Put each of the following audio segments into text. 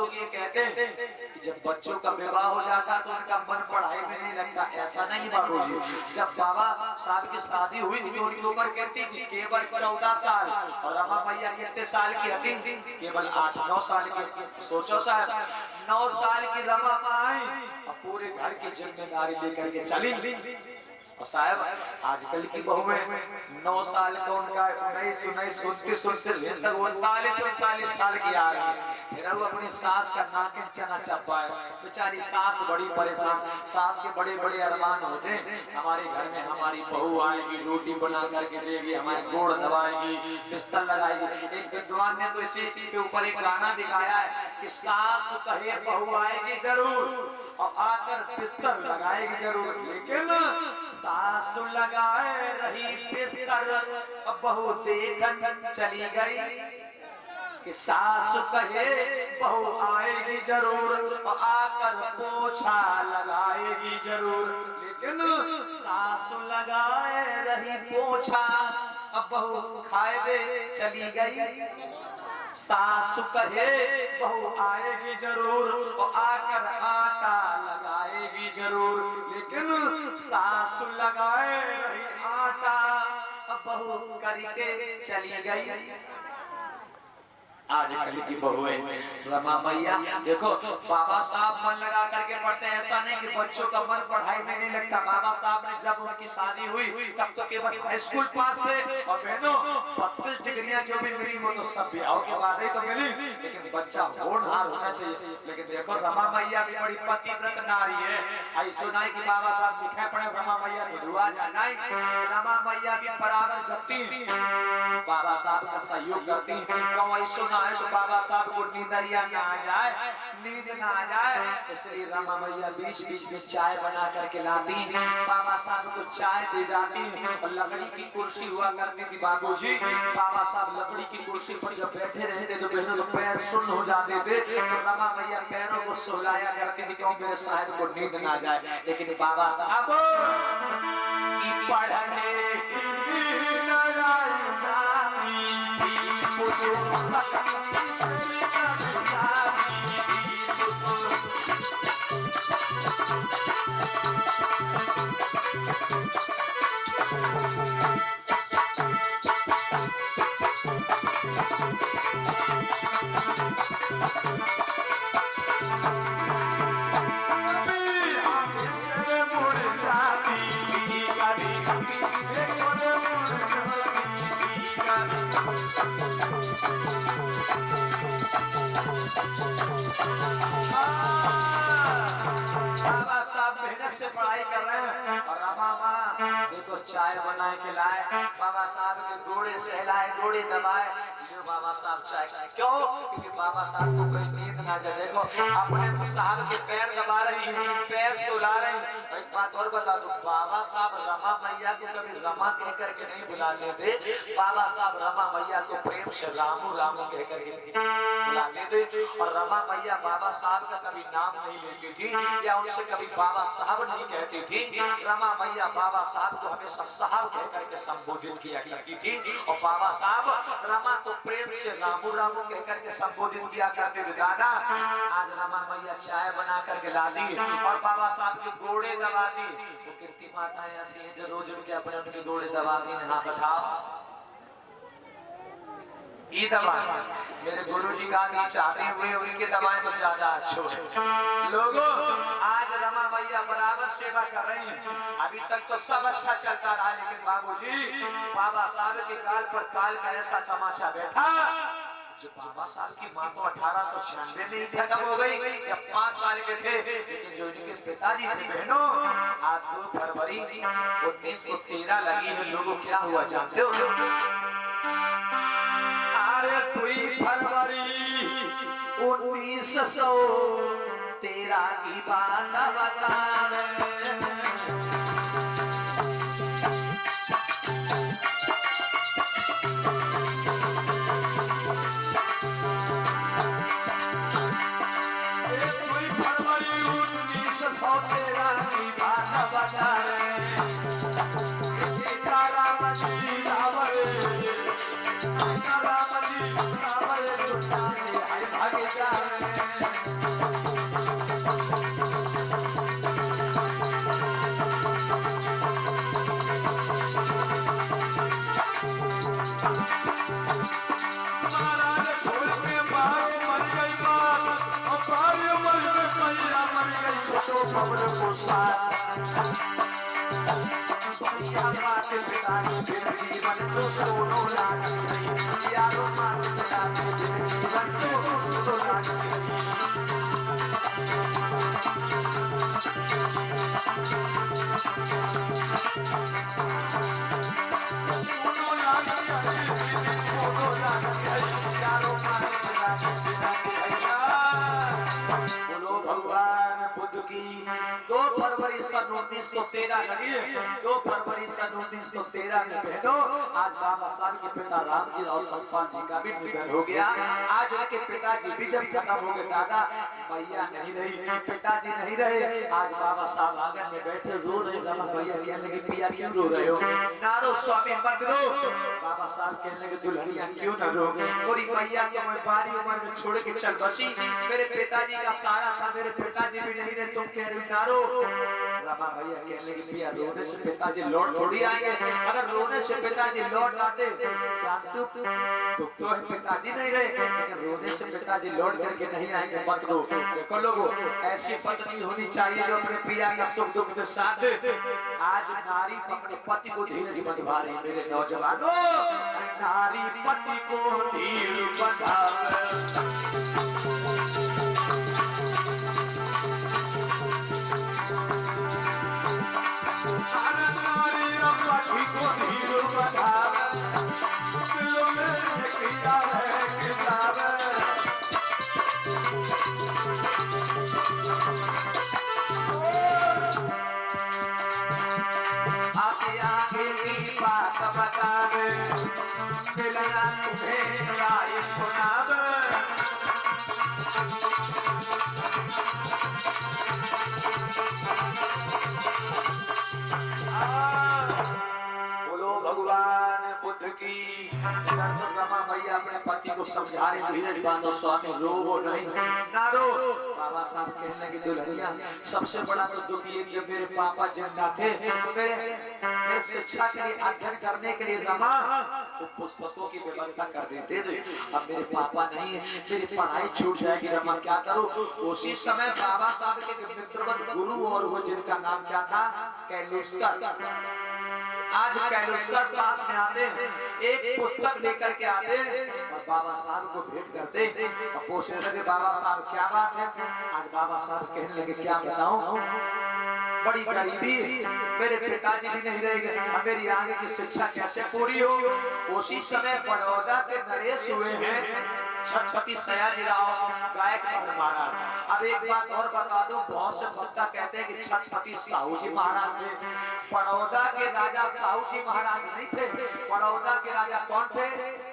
लोग ये कहते हैं कि जब बच्चों का विवाह हो जाता तो उनका मन पढ़ाई में नहीं लगता। ऐसा नहीं बाबूजी, जब बाबा साहब की शादी हुई थी तो उनकी उम्र कहती थी केवल 14 साल, और रमा मैया कितने साल की थी? केवल 8-9 साल की। सोचो साहब, 9 साल की रमा आई और पूरे घर की जिम्मेदारी लेकर के चली। और साहब आजकल की बहुएं 9 साल का उनका 19 सुनते 39-39 साल की आ रही है, फिर वो अपनी सास का नाक चना चपाए। बेचारी सास बड़ी परेशान, सास के बड़े बड़े अरमान होते हैं, हमारे घर में हमारी बहू आएगी, रोटी बना करके देगी, हमारे गोड़ दबाएगी, बिस्तर लगाएगी। एक विद्वान ने तो इसी के ऊपर एक गाना भी गाया है कि सास कहे बहू आएगी जरूर और आकर बिस्तर लगाएगी जरूर, लेकिन सास लगाए रही बिस्तर अब बहू देखन चली गई। कि सास कहे बहू आएगी जरूर और आकर पोछा लगाएगी जरूर, लेकिन सास लगाए रही पोछा अब बहू खाए दे चली गई। सासु कहे बहू आएगी जरूर और आकर आटा लगाएगी जरूर, लेकिन सासु लगाए रही आटा अब बहू करके चली गई। आजकल की बहुएं रमा मैया देखो, बाबा साहब मन लगा करके पढ़ते हैं, ऐसा नहीं कि बच्चों का मन पढ़ाई में नहीं लगता। बाबा साहब ने जब उनकी शादी हुई तब तो केवल हाई स्कूल पास थे, और बहनों 32 डिग्रियां जो भी मिली वो तो सब ब्याह के बाद ही तो मिली, लेकिन बच्चा होनहार होना चाहिए। लेकिन देखो रमा मैया भी बड़ी पतिव्रत नारी है। ऐसो नहीं कि बाबा साहब लिखे पड़े रमा मैया ने दुआ नहीं, रमा मैया भी बराबर जपती, बाबा साहब का सहयोग करती। क्यों ऐसो है तो बाबा साहब को नींदरिया ना आ जाए, नींद ना आ जाए, इसलिए रमा मैया बीच बीच में चाय बना करके लाती, बाबा साहब को चाय दे जाती। और लकड़ी की कुर्सी हुआ करती थी बाबूजी, बाबा साहब लकड़ी की कुर्सी पर जब बैठे रहते तो बहनों तो पैर सुन्न हो जाते थे, तो रमा मैया पैरों को सुलाया करती थी क्यों मेरे साहब को नींद ना जाए। लेकिन बाबा साहब की पढ़ने से पढ़ाई कर रहे हैं, और रमा माँ देखो चाय बनाए के लाए, बाबा साहब के गोड़े सहलाए, गोड़े दबाए, बाबा साहब चाय। क्यों? क्योंकि बाबा साहब को कोई नींद ना जाए। देखो अपने साहब के पैर दबा रही है, पैर सुला रही है। एक बात और बता दूं, बाबा साहब रमा मैया को कभी रमा कह करके नहीं बुलाते थे, बाबा साहब रमा मैया को प्रेम से रामू रामू कह करके बुलाते थे। और रमा मैया बाबा साहब का कभी नाम नहीं लेती थी या उनसे कभी बाबा साहब नहीं कहती थी। रमा मैया बाबा साहब को हमेशा साहब कह करके संबोधित किया करती थी, और बाबा साहब रमा को प्रेम से रामू रामू कह करके संबोधित किया करते थे। दादा आज रमा मैया चाय बना करके ला दी और बाबा साहब के गोड़े दबा दी। वो कितनी माताएं ऐसी हैं जो रोज उनके अपने उनके गोड़े दबाती हैं। हाथ उठाओ, ये दबाए मेरे गुरुजी का भी चाहते हुए उनके दबाए तो चाचा अच्छो है। लोगों आज रमा मैया बराबर सेवा कर रही हैं। अभी तक तो सब अच्छा चलता रहा, लेकिन बाबूजी बाबा साहब के गाल पर काल का ऐसा तमाचा बैठा जो बाबा साहब की माँ तो 1896 में ही खत्म हो गई जब 5 साल के थे, लेकिन जो इनके पिताजी थे बहनों आज 2 फरवरी 1913 लगी है। लोगों क्या हुआ जानते हो? 2 फरवरी 1913 की बात बता रहे। महाराज छोड़ के बाहर मर गई बात और बाहर मर गई मैया मर गई छोटो खबर को साथ भैया माते पिता के जीवन तो सोनो लाग गई यारो माते पिता के जीवन तो सोनो लाग गई बोलो भगवान बुद्ध की 2 फरवरी सन 1913 लगी 2 फरवरी सन 1913 में बहनों आज बाबा साहब के पिता रामजी राव सरपाल जी का भी निधन हो गया। आज उनके पिताजी भी जब खत्म हो गए दादा भैया नहीं रही पिताजी नहीं रहे आज बाबा साहब आंगन में बैठे रो रहे रमा भैया कहने लगे पिया क्यों रो रहे हो नारो स्वामी मत रो बाबा साहब कहने लगे दुल्हनिया क्यों ना रो गोरी भैया को मैं बारी उम्र में छोड़ के चल बसी मेरे पिताजी का सारा था मेरे पिताजी भी नहीं रहे तुम कह रही नारो रमा भैया कहने लगे पिया रोने से पिताजी लौट थोड़ी आएंगे अगर रोने से पिताजी लौट आते जानते तो पिताजी नहीं रहे लेकिन रोने से पिताजी लौट करके नहीं आएंगे मत रो देखो लोगों ऐसी पत्नी होनी चाहिए जो अपने पिया के सुख दुख के साथ आज नारी अपने पति को धीरज बंधा रही मेरे नौजवानों नारी पति को धीर बंधावे नारी पति को धीर बंधावे दिल में किया है किताब आगे की बात बतावे मिलना तुम्हें राय सुनावे बोलो भगवान बुद्ध की रमा मैया अपने पति को समझा रहे धीरज बांधो स्वामी रो नहीं ना रो बाबा साहब कहने लगे दुल्हनिया सबसे बड़ा तो दुख ये जब मेरे पापा जिंदा थे तो मेरे शिक्षा के लिए अध्ययन करने के लिए रमा तो पुस्तकों की व्यवस्था कर देते थे अब मेरे पापा नहीं है मेरी पढ़ाई छूट जाएगी रमा क्या करूं उसी समय बाबा साहब के मित्रवत गुरु और वो जिनका नाम क्या था कैलुस्कर आज कैलुस्कर पास में आते एक पुस्तक लेकर के आते और बाबा साहब को भेंट करते तो पूछने लगे बाबा साहब क्या बात है आज बाबा साहब कहने लगे क्या बताऊं बड़ी गरीबी मेरे पिताजी भी नहीं रहेंगे मेरी आगे की शिक्षा कैसे पूरी हो उसी समय बड़ौदा के नरेश हुए हैं छत्रपति सयाजीराव गायकवाड़ महाराज अब एक बात और बता दूं बहुत से भक्त कहते हैं कि छत्रपति साहू जी महाराज थे बड़ौदा के राजा साहू जी महाराज नहीं थे बड़ौदा के राजा कौन थे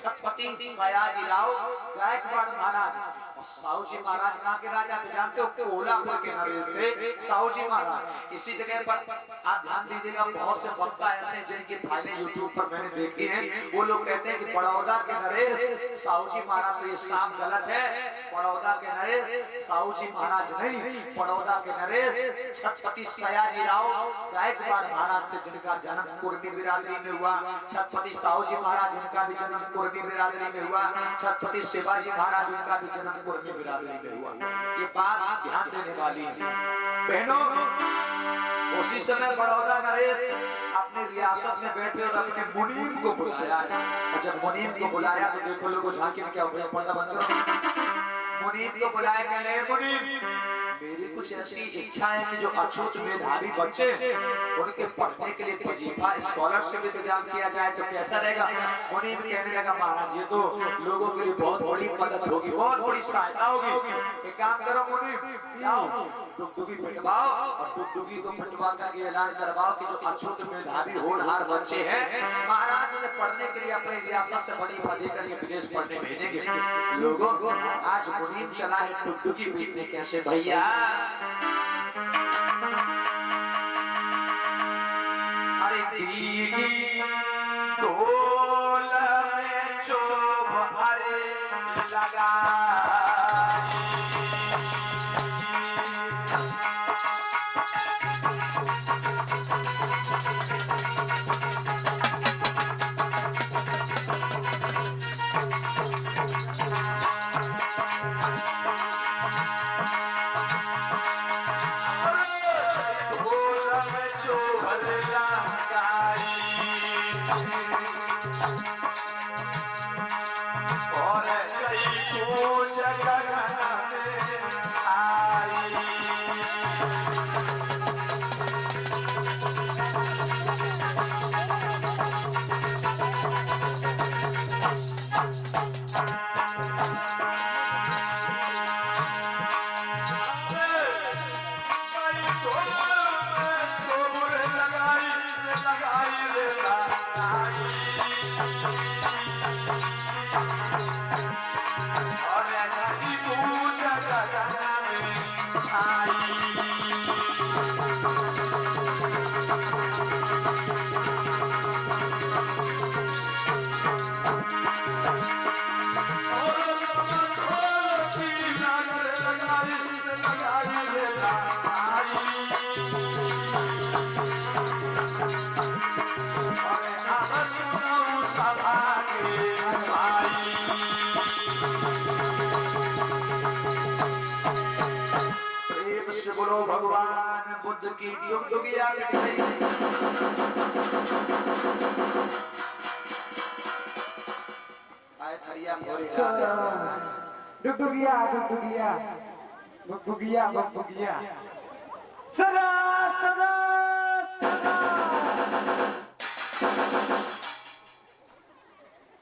छत्रपति सयाजीराव गायकवाड़ महाराज साहू जी महाराज कहाँ के राजा थे जानते हो कोल्हापुर के नरेश थे साहू जी महाराज इसी जगह पर आप ध्यान दीजिएगा बहुत से भक्त ऐसे जिनकी फाइलें यूट्यूब पर मैंने देखी हैं वो लोग कहते हैं कि बड़ौदा के नरेश साहू जी महाराज तो ये साफ गलत है बड़ौदा के नरेश साहू जी महाराज नहीं बड़ौदा के नरेश छत्रपति सयाजीराव गायकवाड़ महाराज थे जिनका जन्म कुर्मी बिरादरी में हुआ छत्रपति साहू जी महाराज उनका भी जन्म कुर्मी बिरादरी में हुआ छत्रपति शिवाजी महाराज उनका भी जन्म कुर्मी बिरादरी में हुआ ये बात ध्यान देने वाली है बहनों उसी समय बड़ौदा नरेश अपने रियासत में बैठे और अपने मुनीम को बुलाया है जब मुनीम को बुलाया तो देखो लोगों झांकी में क्या हो गया पर्दा बंद करो मुनीम को बुलाया कहने मुनीम मेरी कुछ ऐसी इच्छा है कि जो अछूत मेधावी बच्चे उनके पढ़ने के लिए वजीफा स्कॉलरशिप इंतजाम किया जाए तो कैसा रहेगा मुनीम कहने लगा महाराज ये तो लोगों के लिए बहुत बड़ी मदद होगी बहुत बड़ी सहायता होगी एक काम करो मुनीम जाओ डुगडुगी पिटवाओ और डुगडुगी को पिटवा करके ऐलान करवाओ कि जो अछूत मेधावी होनहार बच्चे हैं महाराज उन्हें पढ़ने के लिए अपने रियासत से बड़ी पढ़ी कर विदेश पढ़ने भेजेंगे लोगों आज मुनीम चला है डुगडुगी पीटने कैसे भैया अरे दीदी तोल में चोभ अरे लगा बोलो भगवान बुद्ध की युग युगिया डुगडुगिया डुगडुगिया डुगडुगिया डुगडुगिया सदा सदा सदा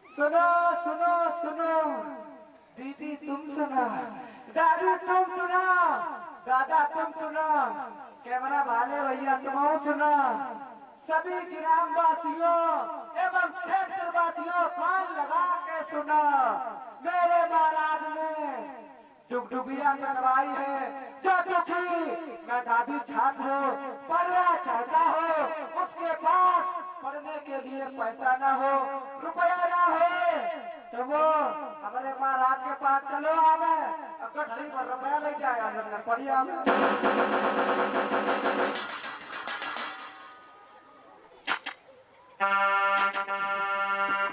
सुनो सुनो सुनो दीदी तुम सुना, दादी तुम सुना, दादा तुम सुना, कैमरा वाले भैया तुम सुना, सभी ग्राम वासियों एवं क्षेत्र वासियों कान लगा के सुना। मेरे महाराज ने डुगडुगिया कटवाई है। जो दुखी मेधावी छात्र हो, पढ़ना चाहता हो, उसके पास पढ़ने के लिए पैसा ना हो, रुपया ना हो, तो वो हमारे महाराज के पास चलो आवे, गठरी पर रुपया ले जाएगा, लंगर पड़ी आवे।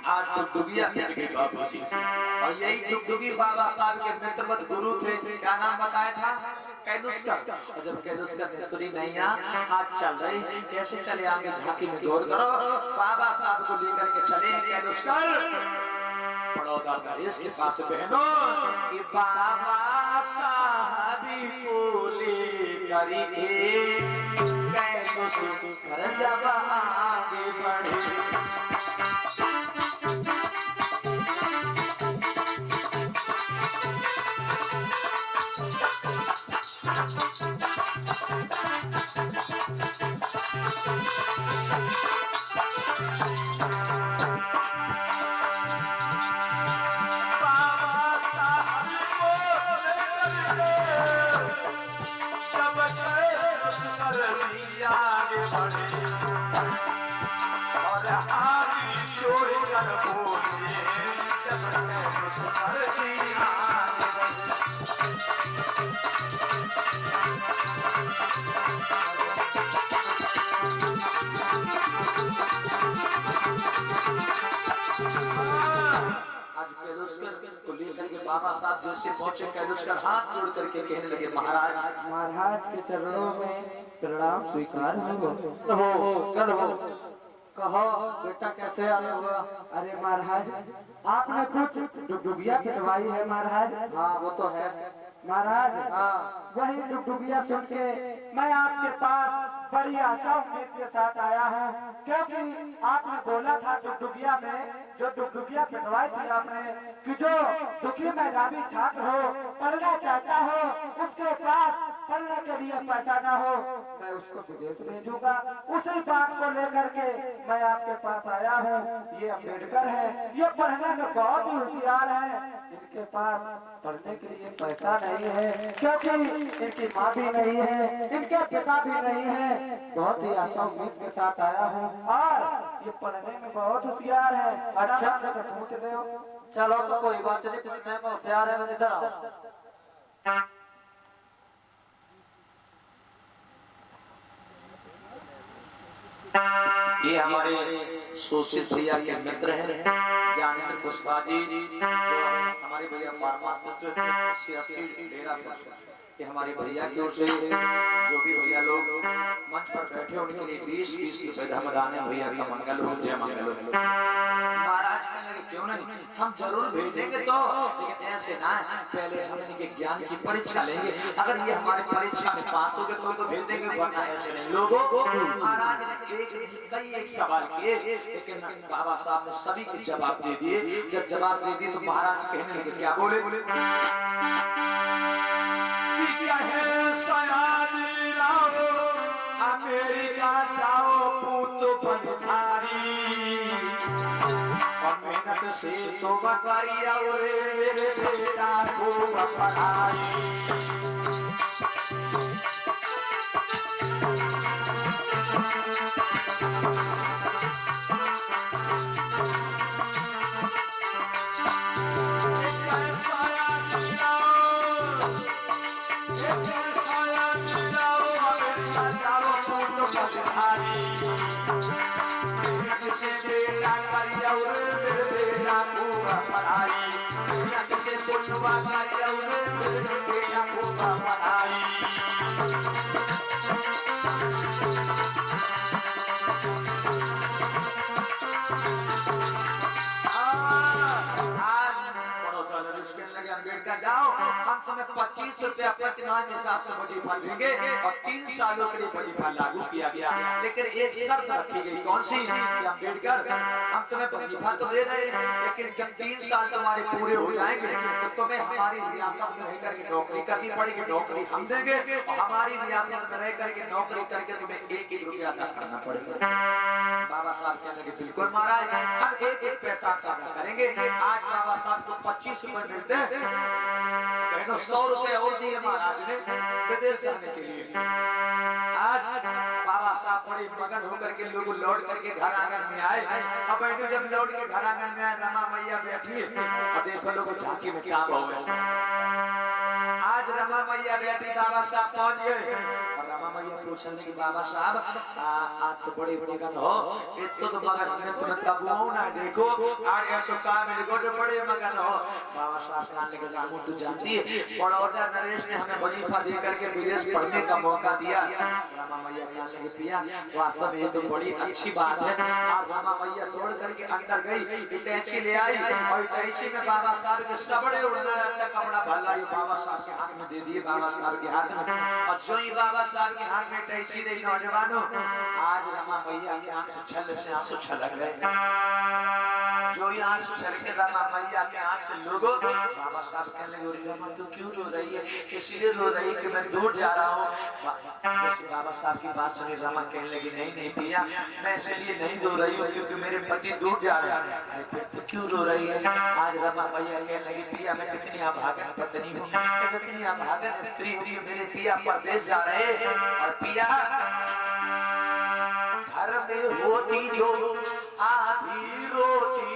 आज डुगडुगिया कट गई बाबूजी, और यही डुगडुगी बाबा साहब के मित्रवत गुरु थे। क्या नाम बताया था? कैलुस्कर। और जब कैलुस्कर ने सुनी नहीं आज चल रही, कैसे चले आगे झांकी में दौड़ करो, बाबा साहब को लेकर के चले कैलुस्कर बड़ौदा नरेश के पास बहनों कि बाबा साहब को लेकर के कैलुस्कर जब आगे बढ़े आगे बढ़े और आगे छोड़ कर बोले आज कैलुस्कर को लेकर के बाबा साहब जैसे पहुंचे, कैलुस्कर हाथ जोड़ करके कहने लगे महाराज, महाराज के चरणों में प्रणाम स्वीकार हो। कहो बेटा कैसे आया हुआ? अरे महाराज आपने कुछ डुगडुगिया पिटवाई है महाराज? हाँ वो तो है महाराज। हाँ वही डुगडुगिया सुन के मैं आपके पास बड़ी आशा उम्मीद के साथ आया हूँ, क्योंकि आपने बोला था डुगडुगिया में जो डुगडुगिया पिटवाई थी आपने कि जो दुखी मेधावी छात्र हो, पढ़ना चाहता हो, उसके पास पढ़ने के लिए पैसा ना हो, मैं उसको विदेश भेजूंगा। उसी बात को लेकर के मैं आपके पास आया हूँ। ये अम्बेडकर है, ये पढ़ने में बहुत ही होशियार है, इनके पास पढ़ने के लिए पैसा नहीं है, क्योंकि इनकी माँ भी नहीं है, इनके पिता भी नहीं है। बहुत ही आशा उम्मीद के साथ आया हूँ और ये पढ़ने में बहुत होशियार है। अच्छा से पूछ ले। चलो तो कोई बात नहीं, पढ़ने में होशियार है, इधर आओ। ये हमारे शोषित भैया के मित्र हैं। ज्ञानेंद्र कुशवाहा जी जो हमारे भैया फार्मासिस्ट डेरा ये हमारे भैया की ओर से जो भी भैया लोग मंच पर बैठे उनके लिए 20-20 रुपए धर्मदान है। भैया का मंगल हो, जय मंगल हो। महाराज कहने लगे क्यों नहीं, हम जरूर भेजेंगे तो, लेकिन ऐसे ना, पहले हम इनके ज्ञान की परीक्षा लेंगे। अगर ये हमारे परीक्षा में पास हो गए तो भेज देंगे, वरना ऐसे नहीं। लोगों महाराज ने एक सवाल किए, लेकिन बाबा साहब ने सभी के जवाब दे दिए। जब जवाब दे दिए तो महाराज कहने लगे, क्या बोले? अमेरिका जाओ पूत बनधारी, और मेहनत से तो बकरिया मेरे बेटा को पढ़ाई। अम्बेडकर जाओ, हम तुम्हें 25 रुपया प्रतिमाह के हिसाब से वजीफा देंगे और 3 सालों के लिए वजीफा लागू किया गया। लेकिन एक शर्त रखी गई, कौन सी? अम्बेडकर हम तुम्हें वजीफा तो दे रहे हैं, लेकिन जब 3 साल तुम्हारे पूरे हो जाएंगे तो तुम्हें हमारी रियासत में रहकर के नौकरी करनी पड़ेगी। नौकरी हम देंगे और हमारी रियासत में रह करके नौकरी करके तुम्हें 1-1 रुपया अदा करना पड़ेगा। बाबा साहब कहने लगे बिल्कुल महाराज, हम 1-1 पैसा अदा करेंगे। आज बाबा साहब को 25 रुपए मिलते हैं, 100 रुपए और दिए महाराज ने विदेश जाने के लिए। आज बाबा साहब बड़े मगन होकर के लोग लौट करके घर आंगन में आए। अब जब लौट के घर आंगन में आए, रमा मैया बैठी और देखो लोग झांकी में क्या हुआ। आज रमा मैया बैठी, बाबा साहब पहुंच गए और रमा मैया पूछने लगी, बाबा साहब आप तो बड़े मगन हो, इतो तो मगन हमने तुम्हें कब ना देखो, आज ऐसा काम मिल गो बड़े मगन हो। बाबा साहब कहने लगे, रामू तू जानती है बड़ौदा नरेश ने हमें वजीफा दे करके विदेश पढ़ने का मौका दिया। रमा मैया कहने लगे, पिया वास्तव में ये तो बड़ी अच्छी बात है। आप रमा मैया दौड़ करके अंदर गई, इटैची ले आई और इटैची में बाबा साहब के सबड़े उड़ना लगता कपड़ा भला बाबा साहब के हाथ में दे दिए। बाबा साहब के हाथ में, और जो ही बाबा साहब के हाथ में इटैची दी, नौजवानों आज रमा मैया के आंसू छल से आंसू छलक गए। जो ही आंसू छलके रमा मैया के आंख से लोगों, बाबा साहब कहने लगे, रमा तू क्यों रो रही है? इसलिए रो रही कि मैं दूर जा रहा हूँ। जैसे बाबा साहब की बात सुनी, रमा कहने लगी, नहीं नहीं पिया, मैं इसलिए नहीं रो रही हूँ क्योंकि मेरे पति दूर जा रहे हैं। अरे फिर तो क्यों रो रही है? आज रमा मैया कहने लगी, पिया मैं कितनी अभागन पत्नी हूँ, मैं कितनी अभागन स्त्री हूँ कि मेरे पिया परदेश जा रहे हैं। और पिया घर में होती जो आधी रोटी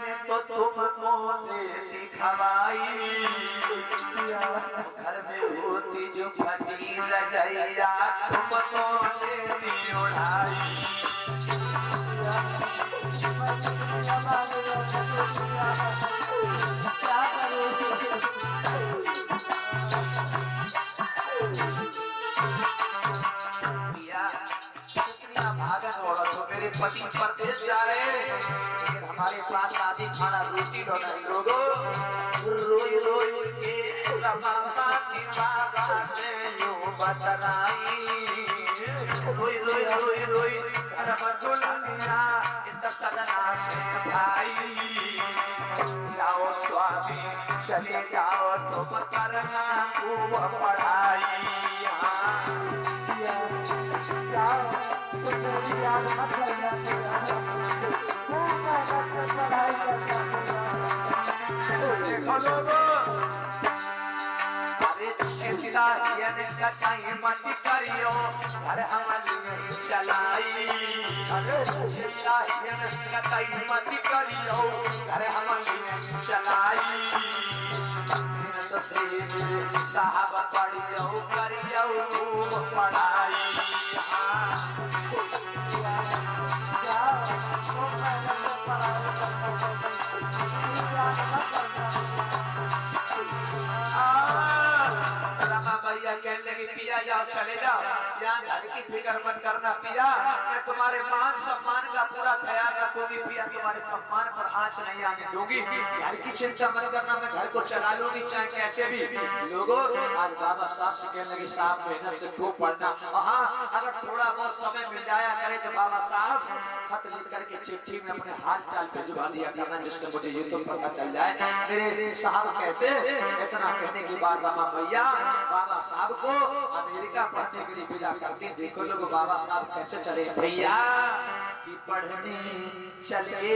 मैं तो तुमको देती खवाई, घर में होती जो फटी रजैया तुमको देती उड़ाई। मेरे पति परदेश जा रहे हैं, लेकिन हमारे पास आदि खाना रोटी लोगों रोई रोई के रमा की बाबा से यूं बतलाई, रोई रोई रोई रोई रमा दुनिया इत सदना से भाई। जाओ स्वामी चले जाओ तुम करना खूब पढ़ाई। मत करियो घर हमारी चलाई, मत करियो घर हमारी चलाई। साहब पढ़ियो करियो पढ़ाई। रमा भैया कहने लगी पिया जाओ चले जाओ, यहाँ घर की फिक्र मत करना पिया, मैं तुम्हारे मान सम्मान का पूरा ख्याल रखूंगी पिया, तुम्हारे सम्मान पर आंच नहीं आने दूंगी, घर की चिंता मत करना, मैं घर को चला लूंगी चाहे कैसे भी। लोगों आज बाबा साहब से कहने लगे साहब मेहनत से खूब पढ़ना, हाँ अगर थोड़ा बहुत समय मिल जाया करे तो बाबा साहब खत लिख करके चिट्ठी में अपने हाल चाल भिजवा दिया करना, जिससे मुझे ये तो पता चल जाए मेरे साहब कैसे। इतना कहने के बाद रमा भैया बाबा साहब को अमेरिका पढ़ने के लिए विदा करते। देखो लोग बाबा साहब कैसे चले भैया कि पढ़ने चले।